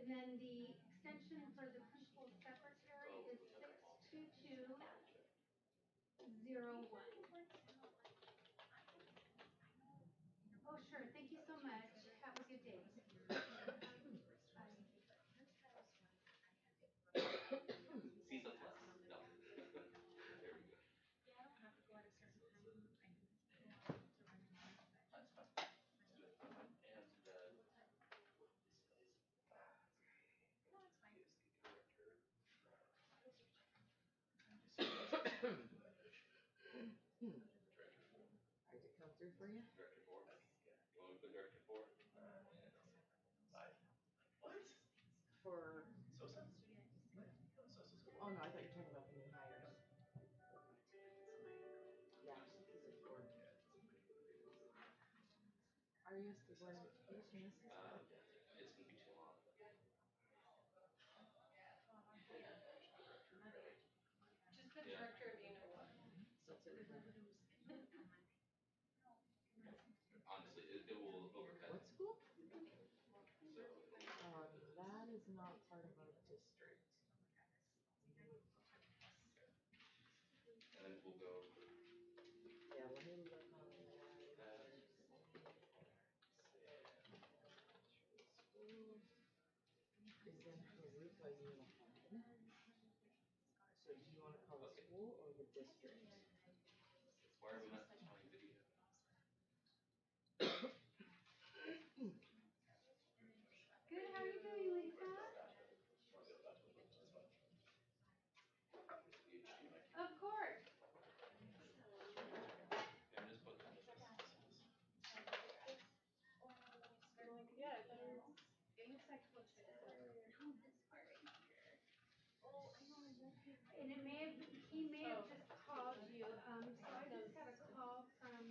And then the extension for the principal secretary is 62201. Oh, sure. Thank you so much. Have a good day. Bye. Cecil plus. No. There we go. That's fine. And Did it come through for you? Director 4. Yeah. You want me to put Director 4? Five. What? For, Sosa? oh no, I thought you were talking about the new hires. Yeah, he's a four. Are you still wearing education assistant? It's gonna be too long. Just the director of what? Honestly, it will overcut. What school? So, That is not part of our district. and then we'll go. Yeah, let me look on the school is in Haruka Unified. So do you want to call the school or the district? Why are we not responding video? Good. How are you doing, Lisa? Of course. And just put Yeah, there's intersection. And it may have, he may have just called you. So I just got a call from,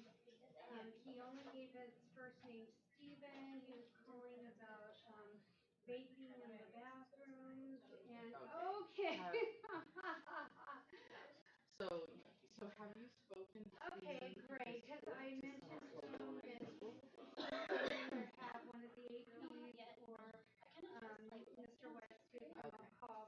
he only gave his first name Steven. He was calling about, vaping in the bathrooms and, okay. So have you spoken to Okay, great, because I mentioned to him that he either have one of the APs or, Mr. West to give him a call.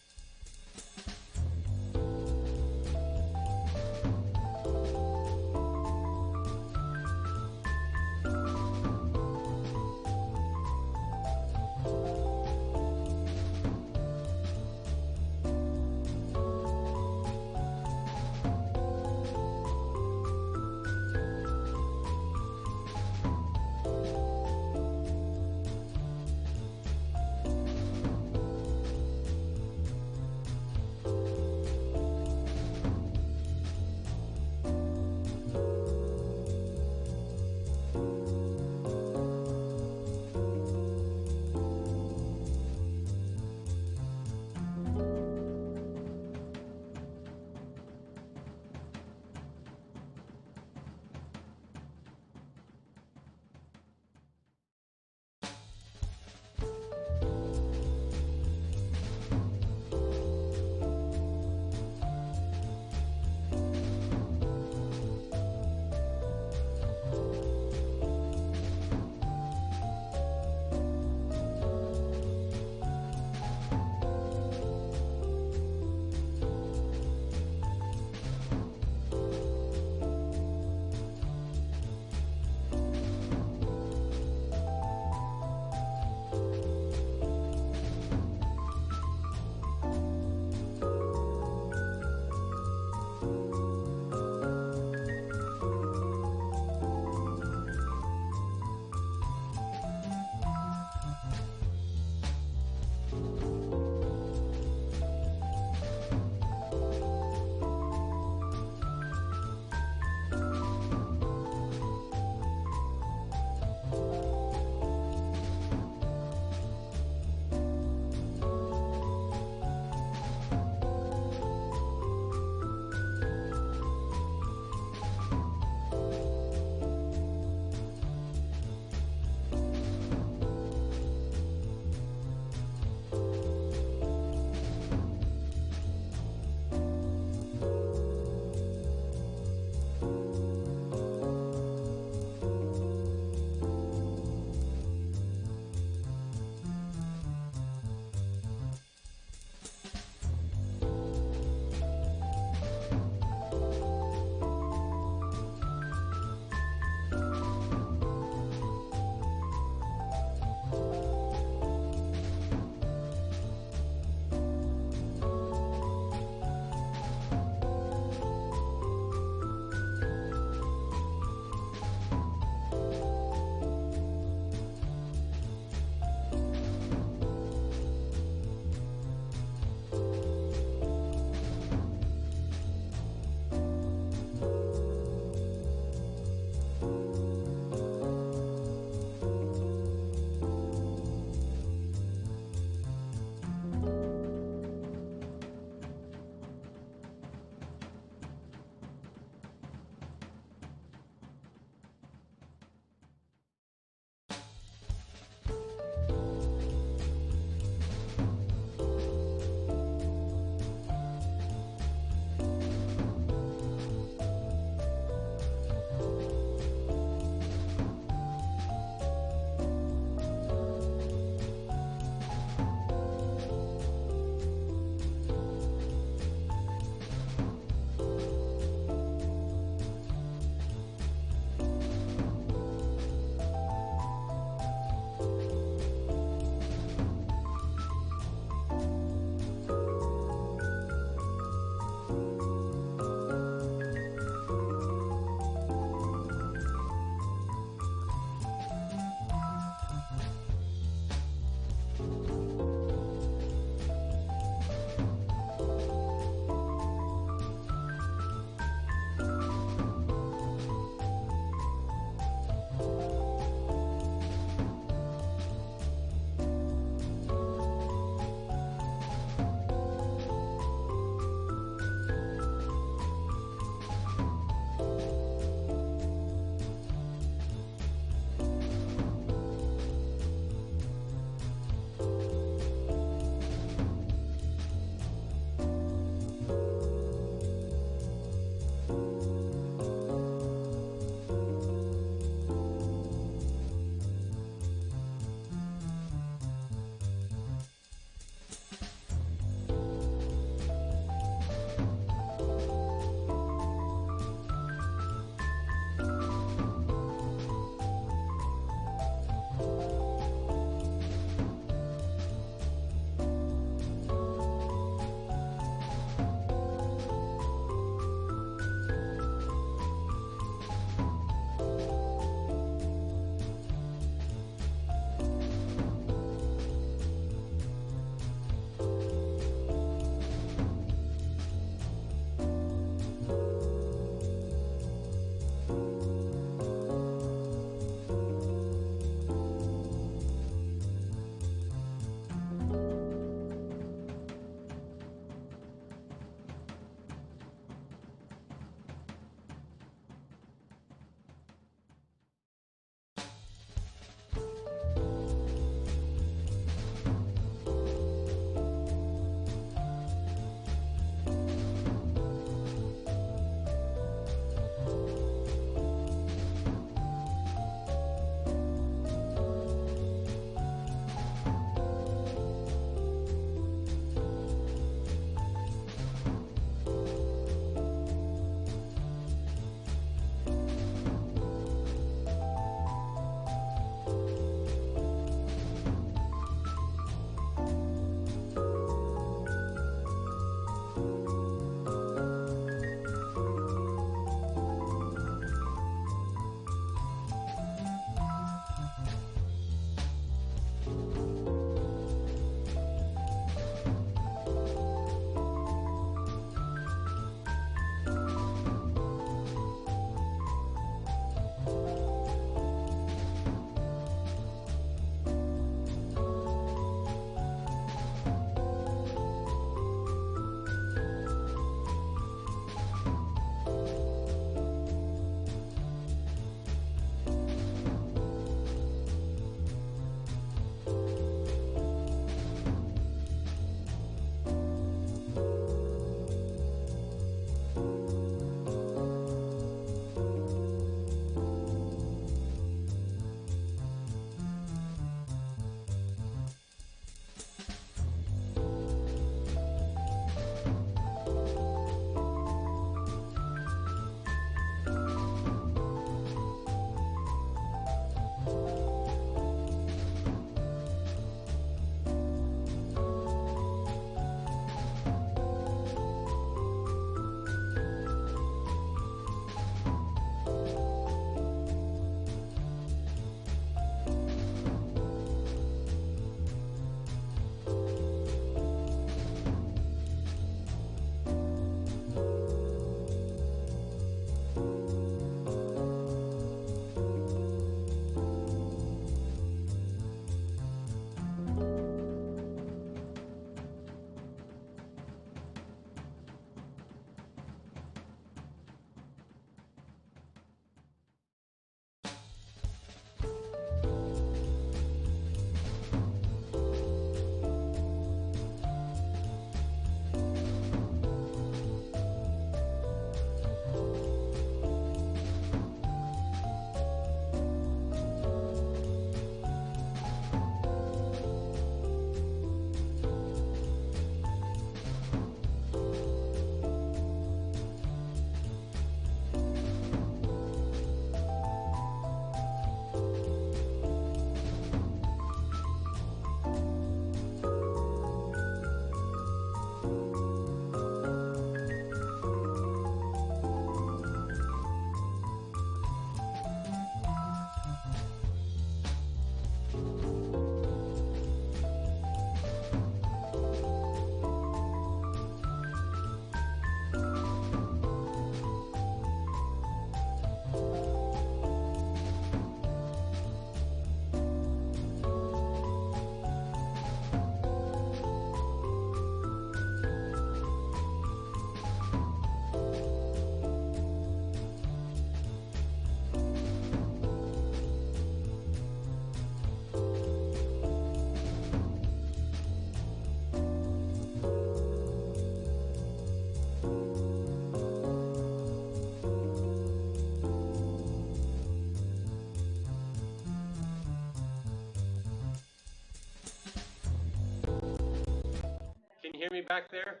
back there?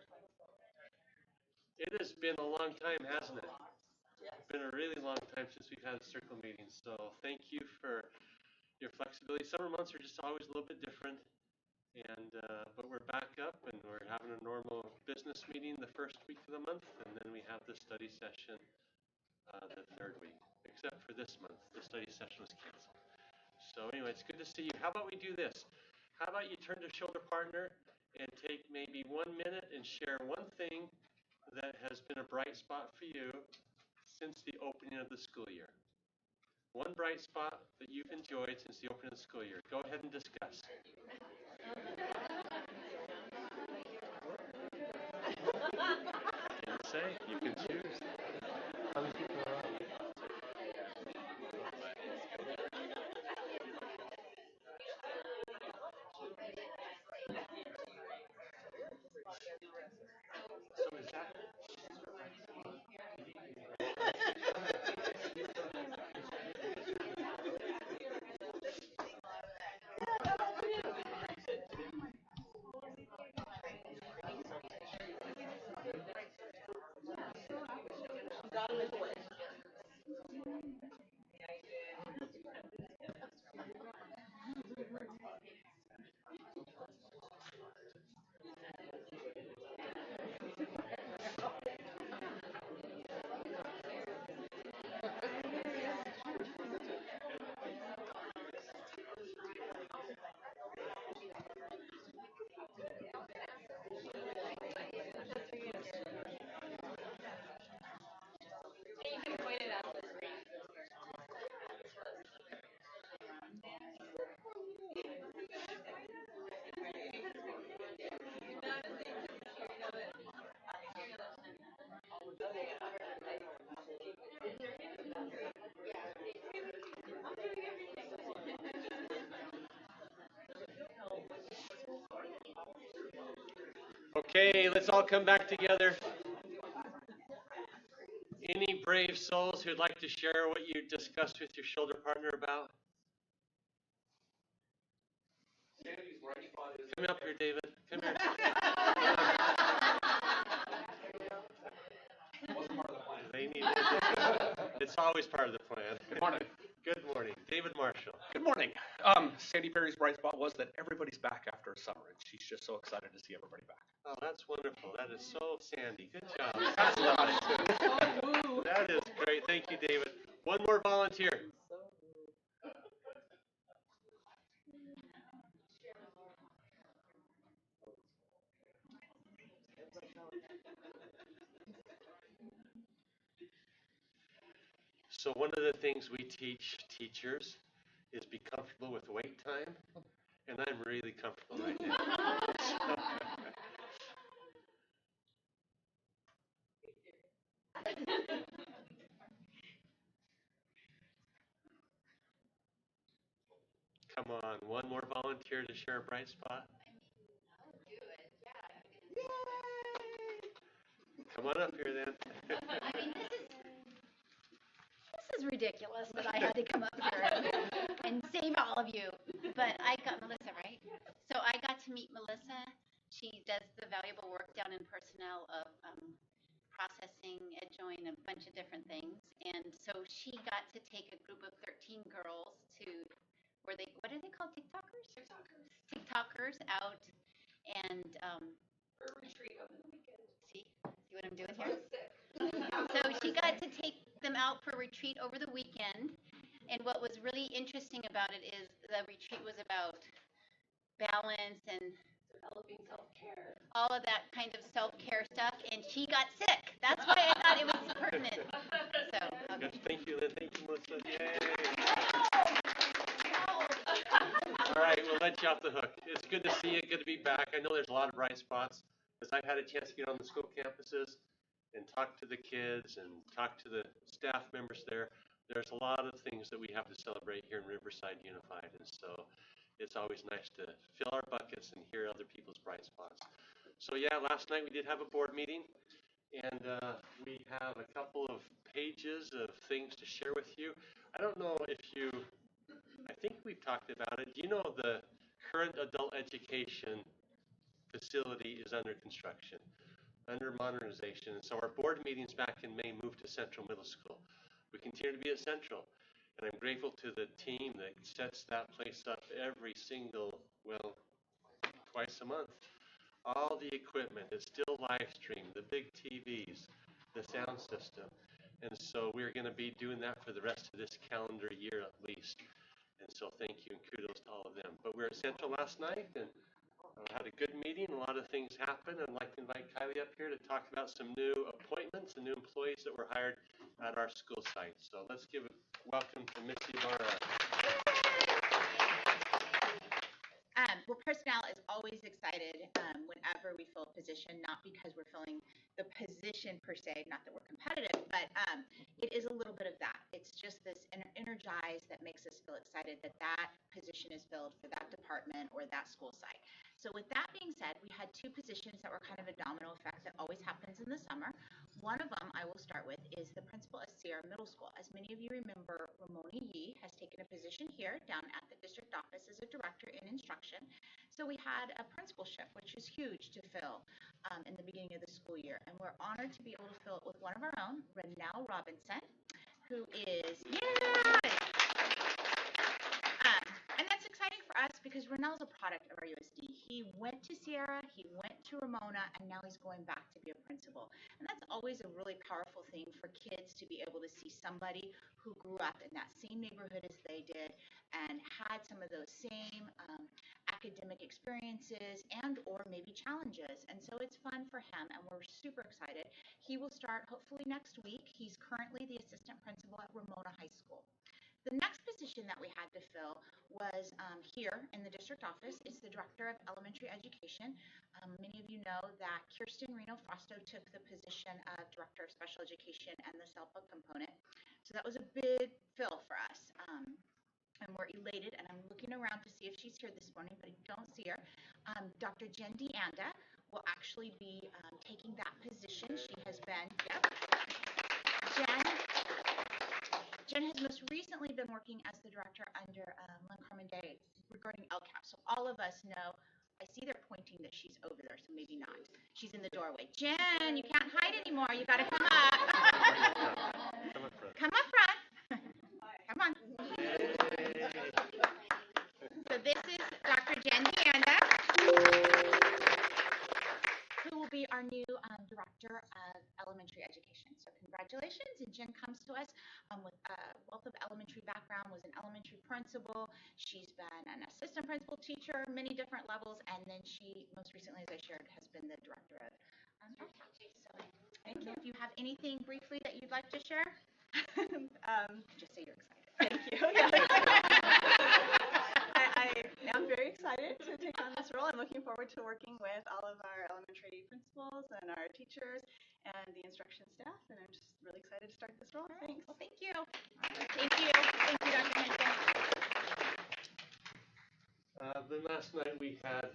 It has been a long time, hasn't it? It's been a really long time since we've had a circle meeting, so thank you for your flexibility. Summer months are just always a little bit different, and but we're back up and we're having a normal business meeting the first week of the month, and then we have the study session the third week, except for this month. The study session was canceled. So anyway, it's good to see you. How about we do this? How about you turn to shoulder partner and take maybe 1 minute and share one thing that has been a bright spot for you since the opening of the school year. One bright spot that you've enjoyed since the opening of the school year. Go ahead and discuss. Can't say. You can choose. So is that okay? Let's all come back together. Any brave souls who'd like to share what you discussed with your shoulder partner about? Come up here, David. Come here. They need it. It's always part of the plan. Good morning. Good morning. David Marshall. Good morning. Sandy Perry's bright spot was that everybody's back after summer, and she's just so excited to see everybody back. Oh, that's wonderful. That is so Sandy. Good job. That's about it. That is great. Thank you, David. One more volunteer. So one of the things we teach teachers is be comfortable with wait time, and I'm really comfortable right now. Come on, one more volunteer to share a bright spot. Come on up here then. I mean, this is ridiculous that I had to come up here and save all of you. But I got Melissa, right? So I got to meet Melissa. She does the valuable work down in personnel of processing, join a bunch of different things. And so she got to take a group of 13 girls to, what are they called? TikTokers? TikTokers out and for a retreat over the weekend. See what I'm doing here? So she got to take them out for a retreat over the weekend. And what was really interesting about it is the retreat was about balance and developing self-care. All of that kind of self-care stuff. And she got sick. That's why I thought it was pertinent. So, okay. Good. Thank you, Lynn. Thank you, Melissa. Yay. All right, we'll let you off the hook. It's good to see you. Good to be back. I know there's a lot of bright spots. As I've had a chance to get on the school campuses and talk to the kids and talk to the staff members there, there's a lot of things that we have to celebrate here in Riverside Unified. And so it's always nice to fill our buckets and hear other people's bright spots. So yeah, last night we did have a board meeting, and we have a couple of pages of things to share with you. I don't know if you, I think we've talked about it. Do you know the current adult education facility is under construction, under modernization. And so our board meetings back in May moved to Central Middle School. We continue to be at Central, and I'm grateful to the team that sets that place up every single, well, twice a month. All the equipment is still live streamed, the big TVs, the sound system. And so we're going to be doing that for the rest of this calendar year at least. And so thank you and kudos to all of them. But we were at Central last night and had a good meeting. A lot of things happened. I'd like to invite Kylie up here to talk about some new appointments and new employees that were hired at our school site. So let's give a welcome to Missy Barra. Well, personnel is always excited whenever we fill a position, not because we're filling the position per se, not that we're competitive, but it is a little bit of that. It's just this energize that makes us feel excited that that position is filled for that department or that school site. So with that being said, we had two positions that were kind of a domino effect that always happens in the summer. One of them I will start with is the principal of Sierra Middle School. As many of you remember, Ramona Yee has taken a position here down at the district office as a director in instruction. So we had a principalship, which is huge to fill in the beginning of the school year. And we're honored to be able to fill it with one of our own, Renell Robinson, who is, and that's exciting for us because Renell's a product of our USD. He went to Sierra, he went to Ramona, and now he's going back to be a principal. And that's always a really powerful thing for kids to be able to see somebody who grew up in that same neighborhood as they did and had some of those same academic experiences and or maybe challenges. And so it's fun for him and we're super excited. He will start hopefully next week. He's currently the assistant principal at Ramona High School. The next position that we had to fill was here in the district office. It's the director of elementary education. Many of you know that Kirsten Reno-Frosto took the position of director of special education and the SELPA component. So that was a big fill for us. And we're elated, and I'm looking around to see if she's here this morning, but I don't see her. Dr. Jen DeAnda will actually be taking that position. She has been, Jen has most recently been working as the director under Lynn Carmen Day regarding LCAP. So all of us know, I see they're pointing that she's over there, so maybe not. She's in the doorway. Jen, you can't hide anymore. You got to come up. Come up front. Come on. So this is Dr. Jen DeAnda, who will be our new director of elementary education. So congratulations. And Jen comes to us with a wealth of elementary background, was an elementary principal. She's been an assistant principal teacher, many different levels. And then she, most recently, as I shared, has been the director of LCAP. So thank you. If you have anything briefly that you'd like to share, just say you're excited. Thank you. I am very excited to take on this role. I'm looking forward to working with all of our elementary principals and our teachers and the instruction staff, and I'm just really excited to start this role. Right. Thanks. Well, thank you. Thank you. Thank you, Dr. Henson. Then last night we had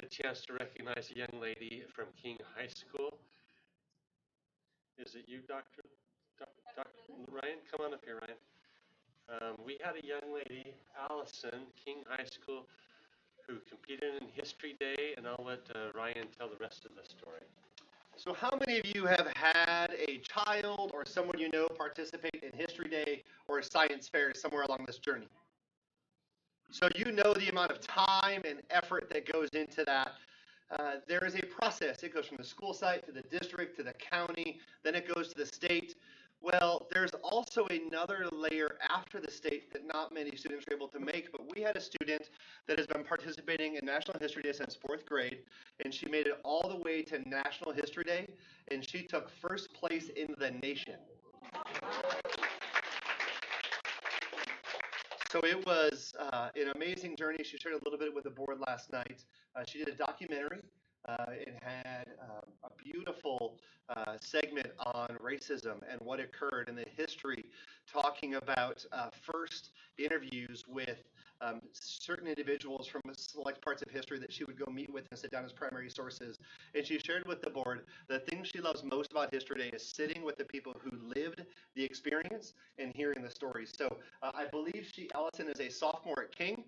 a chance to recognize a young lady from King High School. Is it you, Dr. Ryan? Come on up here, Ryan. We had a young lady, Allison, King High School, who competed in History Day, and I'll let Ryan tell the rest of the story. So how many of you have had a child or someone you know participate in History Day or a science fair somewhere along this journey? So you know the amount of time and effort that goes into that. There is a process. It goes from the school site to the district to the county, then it goes to the state. Well, there's also another layer after the state that not many students are able to make, but we had a student that has been participating in National History Day since 4th grade, and she made it all the way to National History Day, and she took first place in the nation. So it was an amazing journey. She shared a little bit with the board last night. She did a documentary. It had a beautiful segment on racism and what occurred in the history, talking about first interviews with certain individuals from select parts of history that she would go meet with and sit down as primary sources. And she shared with the board the thing she loves most about History Day is sitting with the people who lived the experience and hearing the stories. So I believe Allison is a sophomore at King.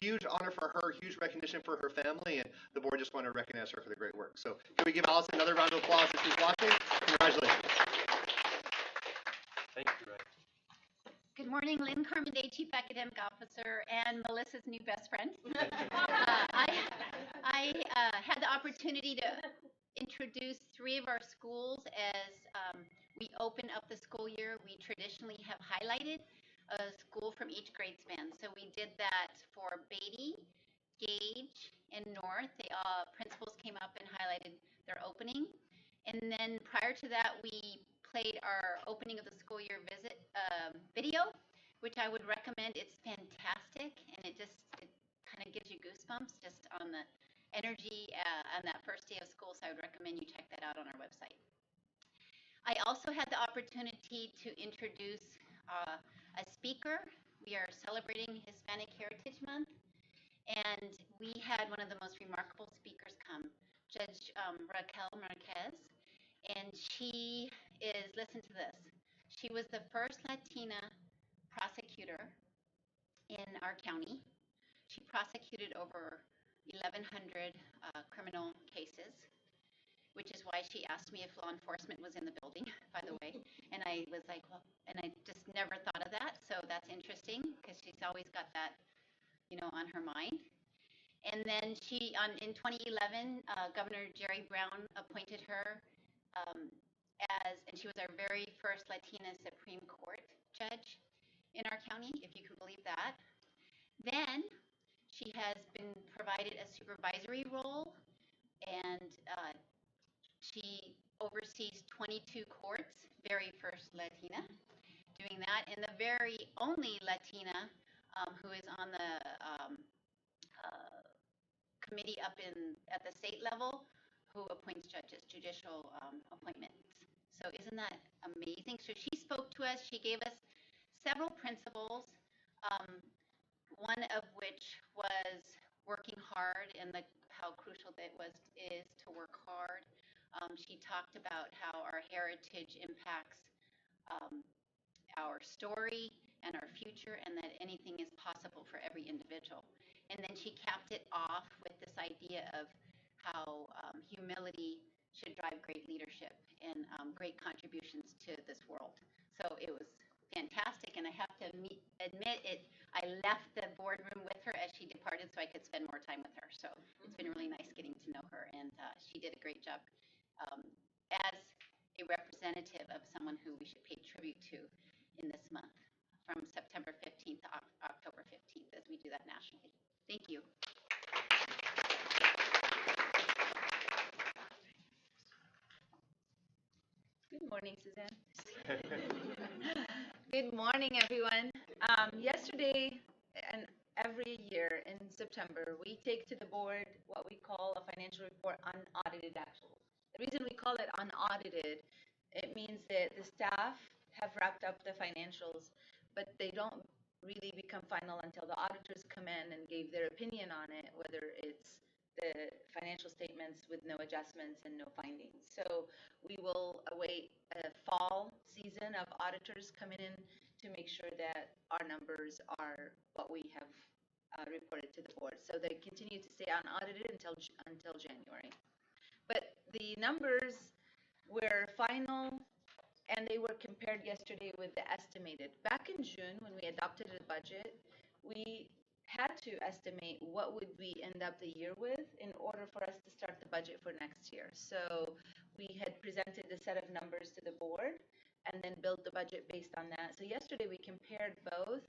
Huge honor for her, huge recognition for her family, and the board just want to recognize her for the great work. So can we give Allison another round of applause if she's watching? Congratulations. Thank you, Ryan. Good morning, Lynn Carmenday, Chief Academic Officer and Melissa's new best friend. I had the opportunity to introduce 3 of our schools as we open up the school year. We traditionally have highlighted a school from each grade span. So we did that for Beatty, Gage, and North. The principals came up and highlighted their opening. And then prior to that, we played our opening of the school year visit video, which I would recommend. It's fantastic, and it kind of gives you goosebumps just on the energy on that first day of school, so I would recommend you check that out on our website. I also had the opportunity to introduce a speaker. We are celebrating Hispanic Heritage Month, and we had one of the most remarkable speakers come, Judge Raquel Marquez, and she is, listen to this, she was the first Latina prosecutor in our county. She prosecuted over 1,100 criminal cases, which is why she asked me if law enforcement was in the building, by the way. And I was like, well, and I just never thought of that. So that's interesting because she's always got that, on her mind. And then in 2011, Governor Jerry Brown appointed her and she was our very first Latina Supreme Court judge in our county, if you can believe that. Then she has been provided a supervisory role, and she oversees 22 courts, very first Latina doing that, and the very only Latina who is on the committee up at the state level who appoints judges, judicial appointments. So isn't that amazing? So she spoke to us. She gave us several principles, one of which was working hard and how crucial that is to work hard. She talked about how our heritage impacts our story and our future, and that anything is possible for every individual. And then she capped it off with this idea of how humility should drive great leadership and great contributions to this world. So it was fantastic, and I have to admit it. I left the boardroom with her as she departed so I could spend more time with her. So it's been really nice getting to know her, and she did a great job as a representative of someone who we should pay tribute to in this month from September 15th to October 15th as we do that nationally. Thank you. Good morning, Suzanne. Good morning, everyone. Yesterday and every year in September, we take to the board what we call a financial report unaudited actuals. The reason we call it unaudited, it means that the staff have wrapped up the financials, but they don't really become final until the auditors come in and gave their opinion on it, whether it's the financial statements with no adjustments and no findings. So we will await a fall season of auditors coming in to make sure that our numbers are what we have reported to the board. So they continue to stay unaudited until January. But the numbers were final, and they were compared yesterday with the estimated. Back in June, when we adopted the budget, we had to estimate what would we end up the year with in order for us to start the budget for next year. So we had presented a set of numbers to the board and then built the budget based on that. So yesterday we compared both.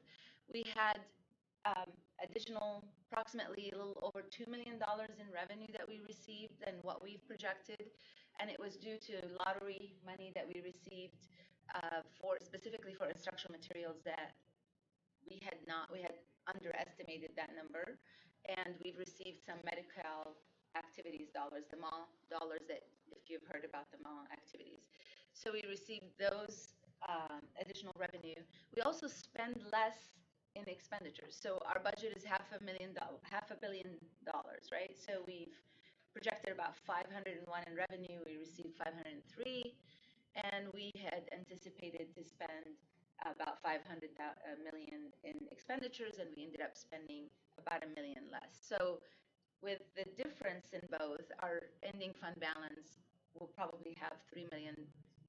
We had additional approximately a little over $2 million in revenue that we received than what we've projected, and it was due to lottery money that we received specifically for instructional materials that we had underestimated that number, and we've received some Medi-Cal activities dollars, the mall dollars, that if you've heard about the mall activities. So we received those additional revenue. We also spend less in expenditures. So our budget is $500 million, $500 million, right? So we've projected about 501 in revenue. We received 503, and we had anticipated to spend about 500 million in expenditures, and we ended up spending about $1 million less. So with the difference in both, our ending fund balance will probably have 3 million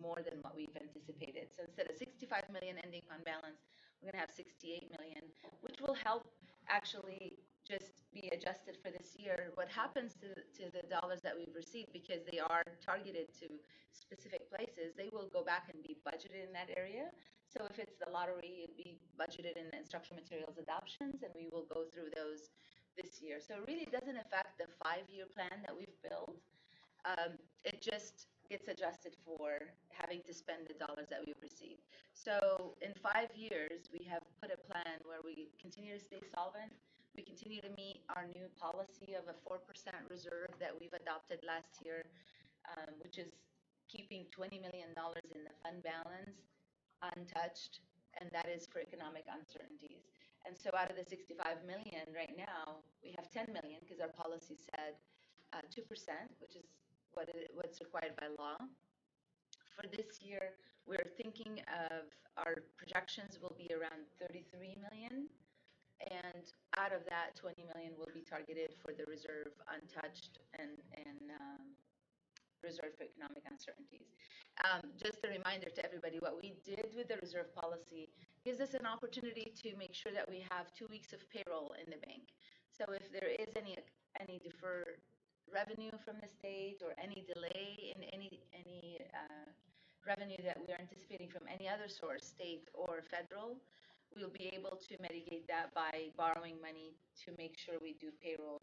more than what we've anticipated. So instead of 65 million ending fund balance, we're going to have 68 million, which will help actually just be adjusted for this year. What happens to the dollars that we've received, because they are targeted to specific places, they will go back and be budgeted in that area. So if it's the lottery, it'd be budgeted in the instructional materials adoptions, and we will go through those this year. So it really doesn't affect the 5-year plan that we've built. It just gets adjusted for having to spend the dollars that we've received. So in 5 years, we have put a plan where we continue to stay solvent. We continue to meet our new policy of a 4% reserve that we've adopted last year, which is keeping $20 million in the fund balance untouched, and that is for economic uncertainties. And so out of the 65 million right now, we have 10 million because our policy said 2%, which is what's required by law. For this year, we're thinking of our projections will be around 33 million, and out of that, 20 million will be targeted for the reserve untouched and reserve for economic uncertainties. Just a reminder to everybody, what we did with the reserve policy gives us an opportunity to make sure that we have 2 weeks of payroll in the bank. So if there is any deferred revenue from the state or any delay in any revenue that we are anticipating from any other source, state or federal, we'll be able to mitigate that by borrowing money to make sure we do payroll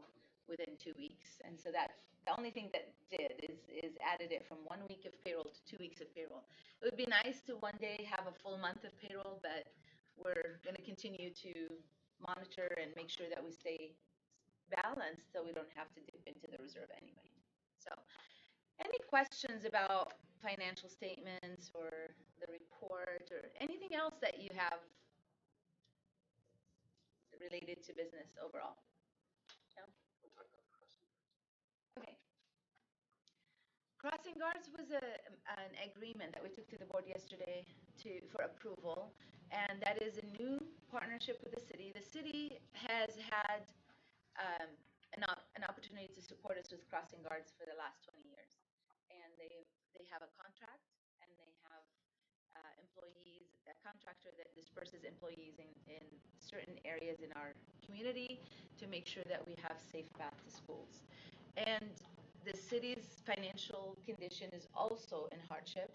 within 2 weeks. And so that the only thing that did is added it from 1 week of payroll to 2 weeks of payroll. It would be nice to one day have a full month of payroll, but we're going to continue to monitor and make sure that we stay balanced so we don't have to dip into the reserve anyway. So any questions about financial statements or the report or anything else that you have related to business overall? No? Okay. Crossing guards was an agreement that we took to the board yesterday for approval, and that is a new partnership with the city. The city has had an opportunity to support us with crossing guards for the last 20 years, and they have a contract, and they have employees, a contractor that disperses employees in certain areas in our community to make sure that we have safe path to schools. And the city's financial condition is also in hardship.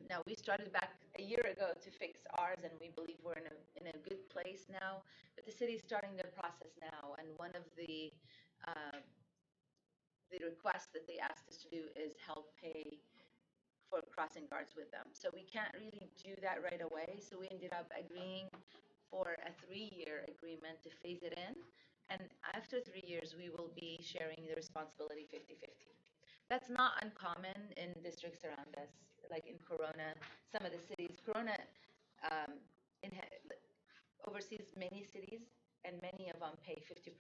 Now, we started back a year ago to fix ours, and we believe we're in a good place now. But the city is starting their process now, and one of the requests that they asked us to do is help pay for crossing guards with them. So we can't really do that right away. So we ended up agreeing for a 3-year agreement to phase it in. And after 3 years, we will be sharing the responsibility 50-50. That's not uncommon in districts around us, like in Corona, some of the cities. Corona oversees many cities, and many of them pay 50%.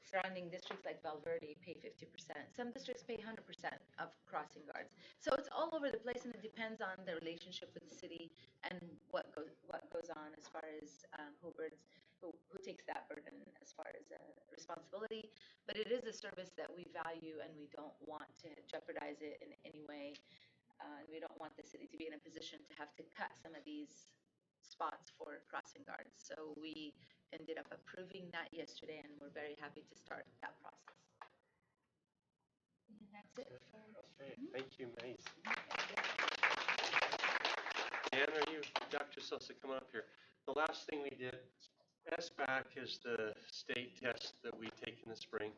Surrounding districts like Valverde pay 50%. Some districts pay 100% of crossing guards. So it's all over the place, and it depends on the relationship with the city and what goes on as far as who takes that burden as far as responsibility. But it is a service that we value, and we don't want to jeopardize it in any way. We don't want the city to be in a position to have to cut some of these spots for crossing guards. So we ended up approving that yesterday, and we're very happy to start that process. And that's it. Okay, thank you, Mace. Dan, are you, Dr. Sosa, come up here? The last thing we did, SBAC is the state test that we take in the spring.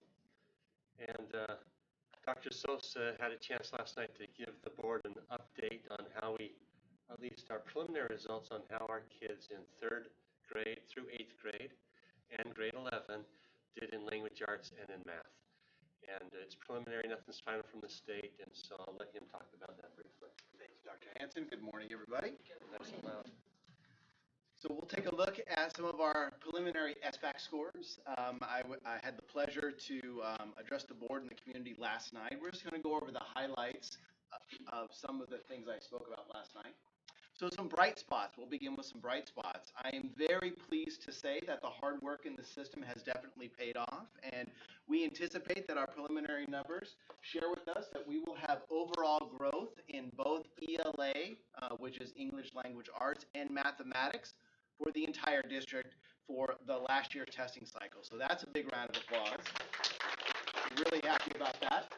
And Dr. Sosa had a chance last night to give the board an update on how we, at least our preliminary results on how our kids in 3rd grade through 8th grade and grade 11 did in language arts and in math. And it's preliminary, nothing's final from the state, and so I'll let him talk about that briefly. Thank you, Dr. Hanson. Good morning, everybody. Nice and loud. So we'll take a look at some of our preliminary SBAC scores. I had the pleasure to address the board and the community last night. We're just going to go over the highlights of some of the things I spoke about last night. So some bright spots. We'll begin with some bright spots. I am very pleased to say that the hard work in the system has definitely paid off, and we anticipate that our preliminary numbers share with us that we will have overall growth in both ELA, which is English Language Arts, and mathematics for the entire district for the last year testing cycle. So that's a big round of applause. Really happy about that.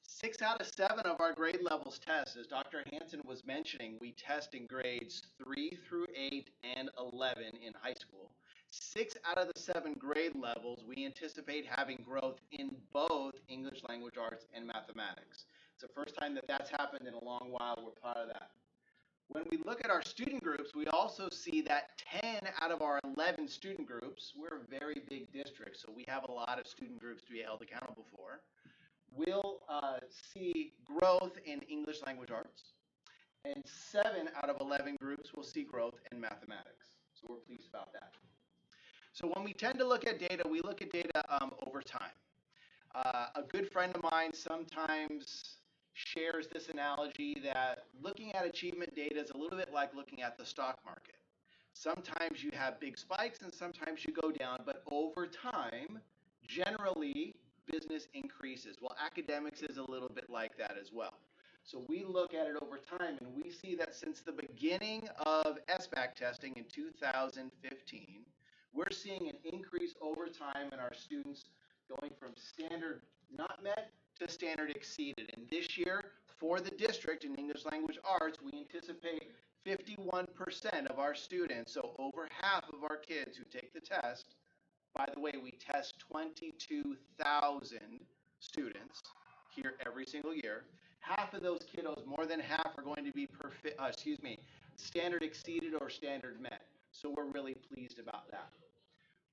6 out of 7 of our grade levels test, as Dr. Hansen was mentioning, we test in grades 3 through 8 and 11 in high school. 6 out of the 7 grade levels, we anticipate having growth in both English Language Arts and mathematics. It's the first time that that's happened in a long while. We're proud of that. When we look at our student groups, we also see that 10 out of our 11 student groups, we're a very big district, so we have a lot of student groups to be held accountable for. We'll see growth in English Language Arts, and 7 out of 11 groups will see growth in mathematics. So we're pleased about that. So when we tend to look at data, we look at data over time. A good friend of mine sometimes shares this analogy that looking at achievement data is a little bit like looking at the stock market. Sometimes you have big spikes and sometimes you go down, but over time, generally, business increases. Well, academics is a little bit like that as well. So we look at it over time, and we see that since the beginning of SBAC testing in 2015, we're seeing an increase over time in our students going from standard not met to standard exceeded. And this year, for the district in English Language Arts, we anticipate 51% of our students, so over half of our kids who take the test. By the way, we test 22,000 students here every single year. Half of those kiddos, more than half, are going to be standard exceeded or standard met. So we're really pleased about that.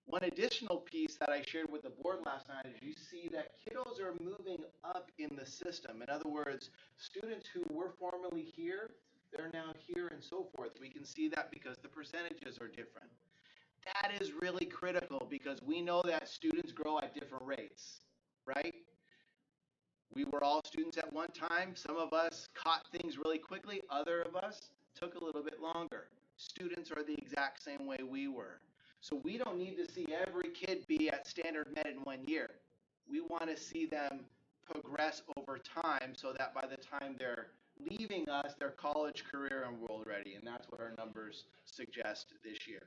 One additional piece that I shared with the board last night is you see that kiddos are moving up in the system. In other words, students who were formerly here, they're now here and so forth. We can see that because the percentages are different. That is really critical because we know that students grow at different rates, right? We were all students at one time. Some of us caught things really quickly. Other of us took a little bit longer. Students are the exact same way we were. So we don't need to see every kid be at standard met in 1 year. We want to see them progress over time so that by the time they're leaving us, they're college, career, and world ready. And that's what our numbers suggest this year.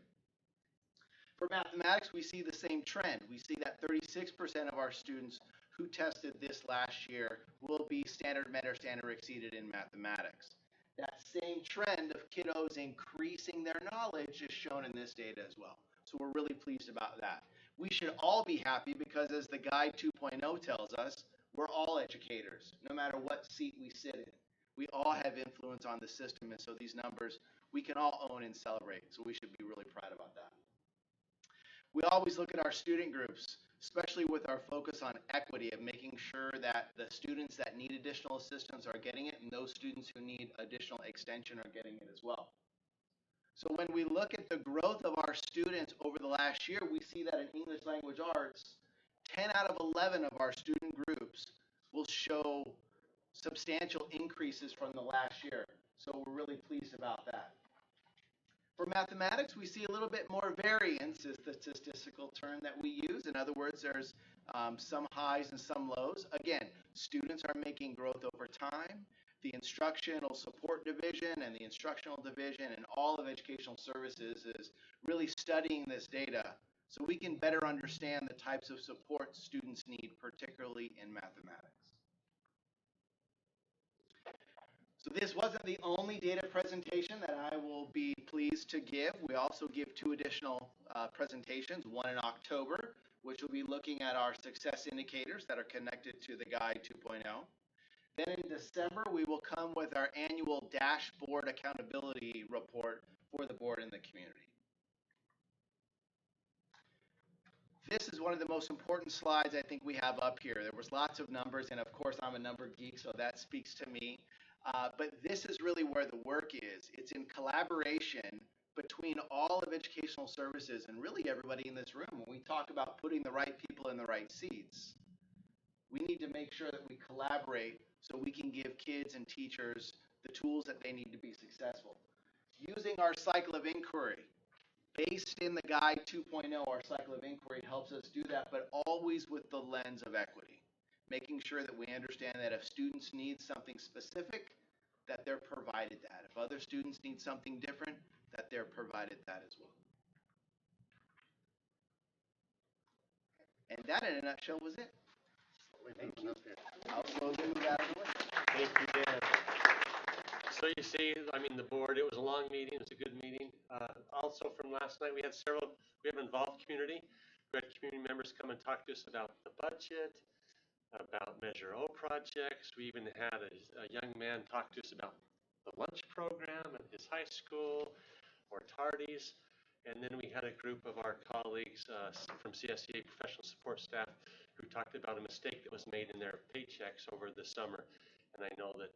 For mathematics, we see the same trend. We see that 36% of our students who tested this last year will be standard met or standard exceeded in mathematics. That same trend of kiddos increasing their knowledge is shown in this data as well. So we're really pleased about that. We should all be happy because as the Guide 2.0 tells us, we're all educators, no matter what seat we sit in. We all have influence on the system, and so these numbers we can all own and celebrate. So we should be really proud about that. We always look at our student groups, especially with our focus on equity of making sure that the students that need additional assistance are getting it and those students who need additional extension are getting it as well. So when we look at the growth of our students over the last year, we see that in English Language Arts, 10 out of 11 of our student groups will show substantial increases from the last year. So we're really pleased about that. For mathematics, we see a little bit more variance is the statistical term that we use. In other words, there's some highs and some lows. Again, students are making growth over time. The instructional support division and the instructional division and all of educational services is really studying this data so we can better understand the types of support students need, particularly in mathematics. So this wasn't the only data presentation that I will be pleased to give. We also give 2 additional presentations, one in October, which will be looking at our success indicators that are connected to the Guide 2.0. Then in December, we will come with our annual dashboard accountability report for the board and the community. This is one of the most important slides I think we have up here. There was lots of numbers, and of course I'm a number geek, so that speaks to me. But this is really where the work is. It's in collaboration between all of educational services and really everybody in this room, when we talk about putting the right people in the right seats, we need to make sure that we collaborate so we can give kids and teachers the tools that they need to be successful. Using our cycle of inquiry, based in the Guide 2.0, our cycle of inquiry helps us do that, but always with the lens of equity, making sure that we understand that if students need something specific, that they're provided that. If other students need something different, that they're provided that as well. And that, in a nutshell, was it. Thank you. I'll slowly move out of the way. Thank you, Dan. So you see, I mean, the board, it was a long meeting, it was a good meeting. Also from last night, we have involved community. We had community members come and talk to us about the budget, about Measure O projects. We even had a young man talk to us about the lunch program at his high school, or tardies. And then we had a group of our colleagues from CSEA professional support staff who talked about a mistake that was made in their paychecks over the summer. And I know that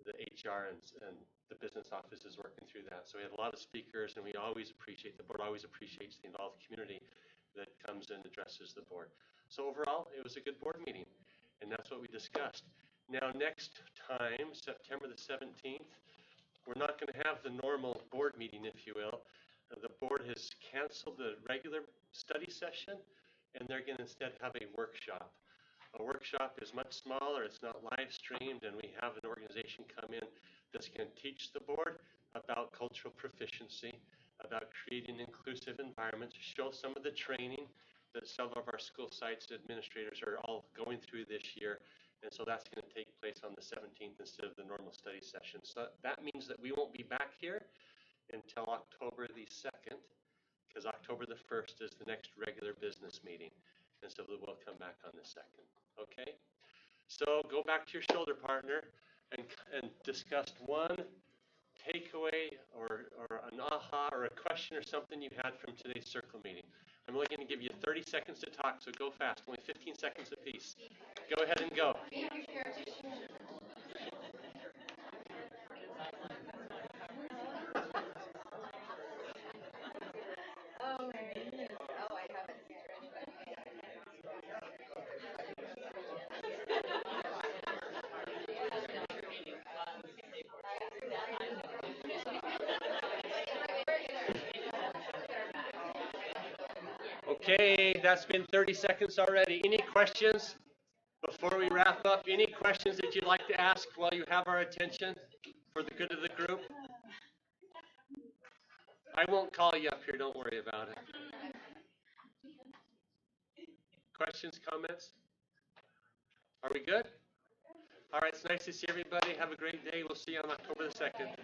the HR and the business office is working through that. So we had a lot of speakers, and the board always appreciates the involved community that comes and addresses the board. So overall, it was a good board meeting, and that's what we discussed. Now, next time, September the 17th, we're not going to have the normal board meeting, if you will. The board has canceled the regular study session, and they're going to instead have a workshop. A workshop is much smaller, it's not live streamed, and we have an organization come in that's going to teach the board about cultural proficiency, about creating inclusive environments, show some of the training that some of our school sites administrators are all going through this year. And so that's going to take place on the 17th instead of the normal study session. So that means that we won't be back here until October the 2nd, because October the 1st is the next regular business meeting. And so we'll come back on the 2nd. Okay? So go back to your shoulder partner and discuss one takeaway or an aha or a question or something you had from today's circle meeting. I'm only going to give you 30 seconds to talk, so go fast. Only 15 seconds apiece. Go ahead and go. Okay, that's been 30 seconds already. Any questions before we wrap up? Any questions that you'd like to ask while you have our attention for the good of the group? I won't call you up here, don't worry about it. Questions, comments? Are we good? All right, it's nice to see everybody. Have a great day. We'll see you on October the 2nd.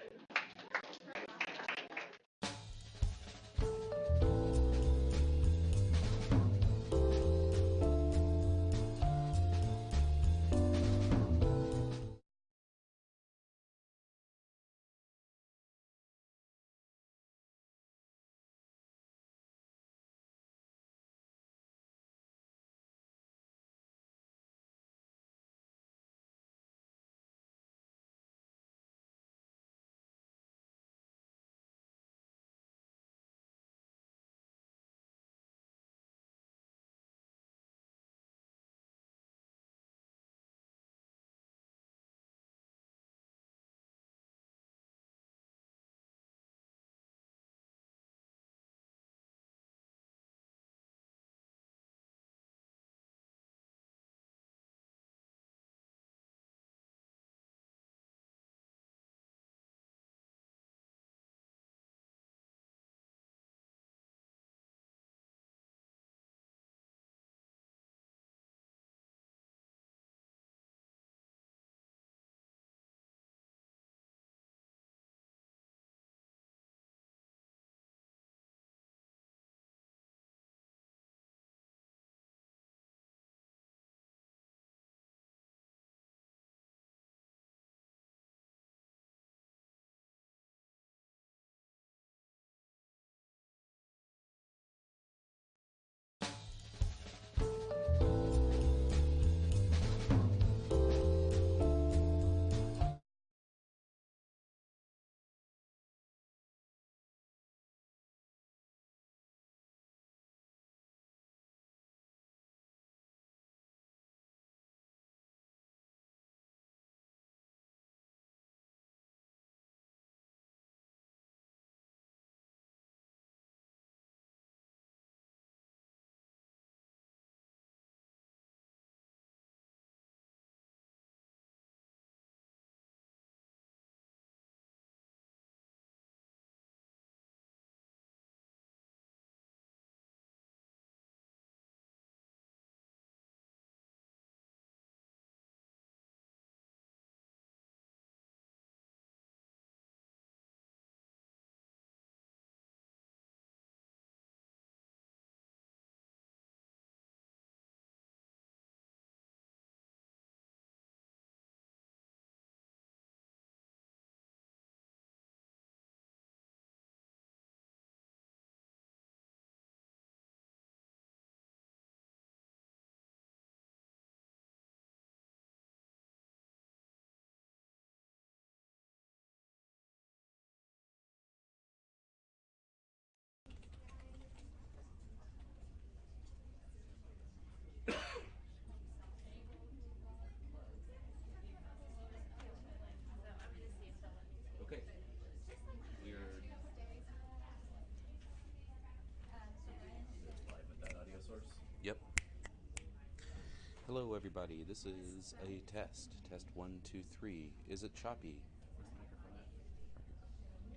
everybody. This is a test. Test 1, 2, 3. Is it choppy?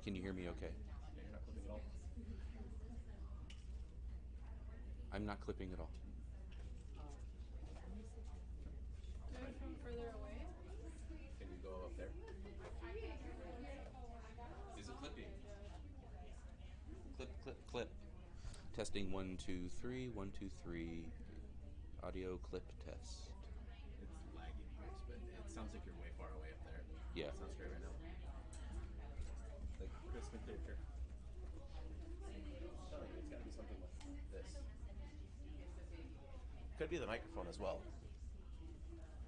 Can you hear me okay? I'm not clipping at all. From further away? Can you go up there? Is it clipping? Clip, clip, clip. Testing 1, 2, 3. 1, 2, 3. Audio clip test. It's lagging, but it sounds like you're way far away up there. Yeah. It sounds great right now. Like crisp and clear, sure. No, it's got to be something like this. Could be the microphone as well.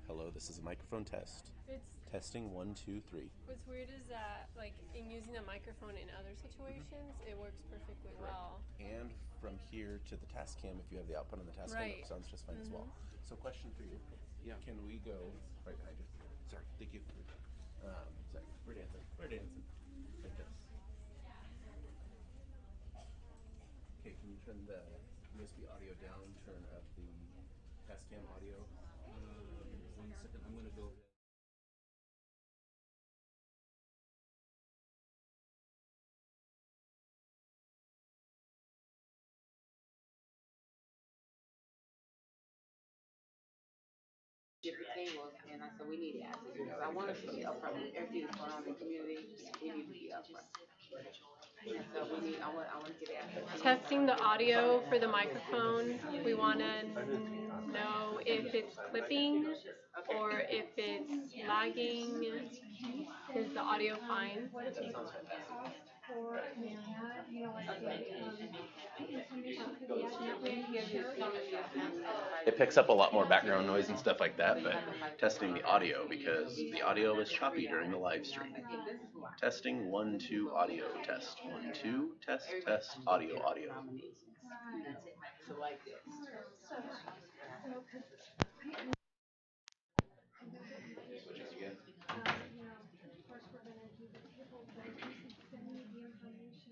Hello, this is a microphone test. It's Testing 1, 2, 3. What's weird is that, like, in using a microphone in other situations, it works perfectly well. And from here to the task cam, if you have the output on the task cam, it sounds just fine as well. So, question for you. Yeah. Can we go right behind you? Sorry, thank you. Sorry, we're dancing. We're dancing. Like this. Okay, can you turn the USB audio down? Turn up the task cam audio. 1 second. I'm going to go. Different tables, and I said we need answers because I want us to be upfront with everything that's going on in the community. We need to be upfront. And so we need. I want to get answers. Testing the audio for the microphone. We want to know if it's clipping or if it's lagging. Is the audio fine? What if it costs for an ad, you know, like the information for the ad, that way you can share it. It picks up a lot more background noise and stuff like that, but testing the audio because the audio was choppy during the live stream. Testing 1, 2 audio test. 1, 2 test test audio audio. So like this. Switching again.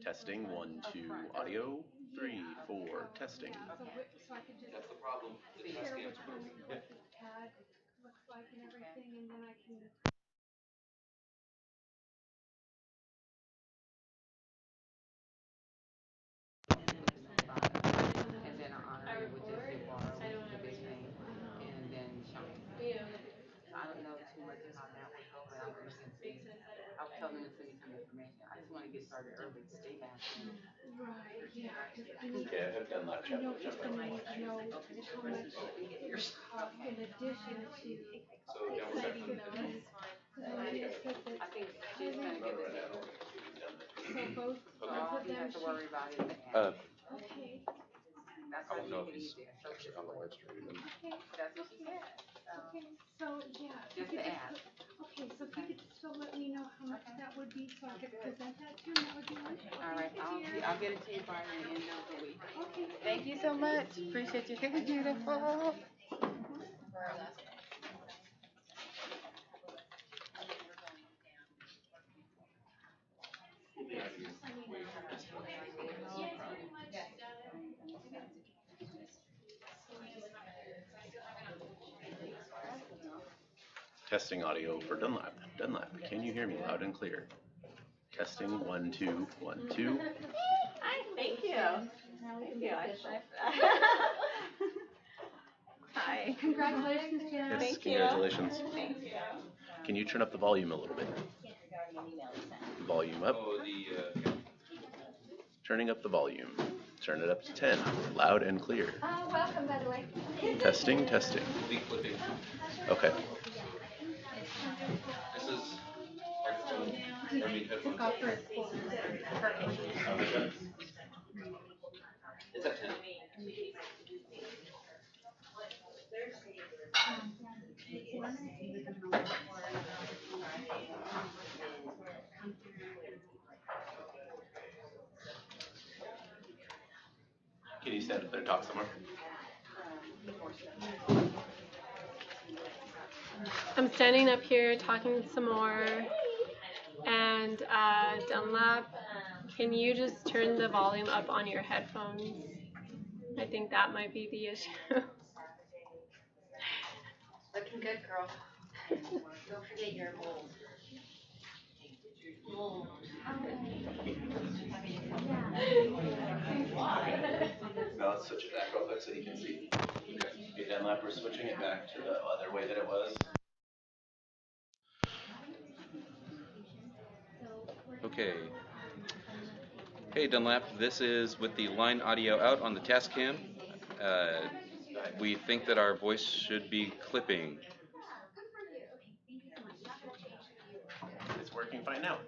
Testing 1, 2 audio 3, 4 testing. That's the problem. The task cam's broken. What the ad looks like and everything, and then I can. And then I would just say borrow the big name and then shine. I don't know too much of how that would go, but I was looking to see. I'll tell them to send me some information. I just want to get started early to stay back. Right, yeah. Okay, I have done that I know just the need to know how much it costs in addition to So down with that. setting those. I think she's gonna get it. So both So of all you them have to should. worry about is the ad. Okay. That's I how don't you know make if it he's easier. So actually on the live stream. that's what she said. Okay, so yeah. Just the ad. Okay, so if you could still let me know how much that would be so I could present that to him, that would be wonderful. All right, I'll get it to you by the end of the week. Okay. Thank you so much. Appreciate you. You're beautiful. Testing audio for Dunlap. Dunlap, can you hear me loud and clear? Testing 1, 2, 1, 2. Hi, thank you. Thank you. Hi. Congratulations, Jen. Yes, congratulations. Can you turn up the volume a little bit? Volume up. Oh, the, Turning up the volume. Turn it up to 10. Loud and clear. Welcome, by the way. Testing, testing. the clipping. Okay. This is microphone. I mean headphones. It's at 10. Can you stand up there and talk somewhere? I'm standing up here talking some more. And Dunlap, can you just turn the volume up on your headphones? I think that might be the issue. Looking good, girl. Don't forget your mold. Mold. Now let's switch it back real quick so you can see. Okay, Dunlap, we're switching it back to the other way that it was. Okay. Hey Dunlap, this is with the line audio out on the task cam. We think that our voice should be clipping. It's working fine now.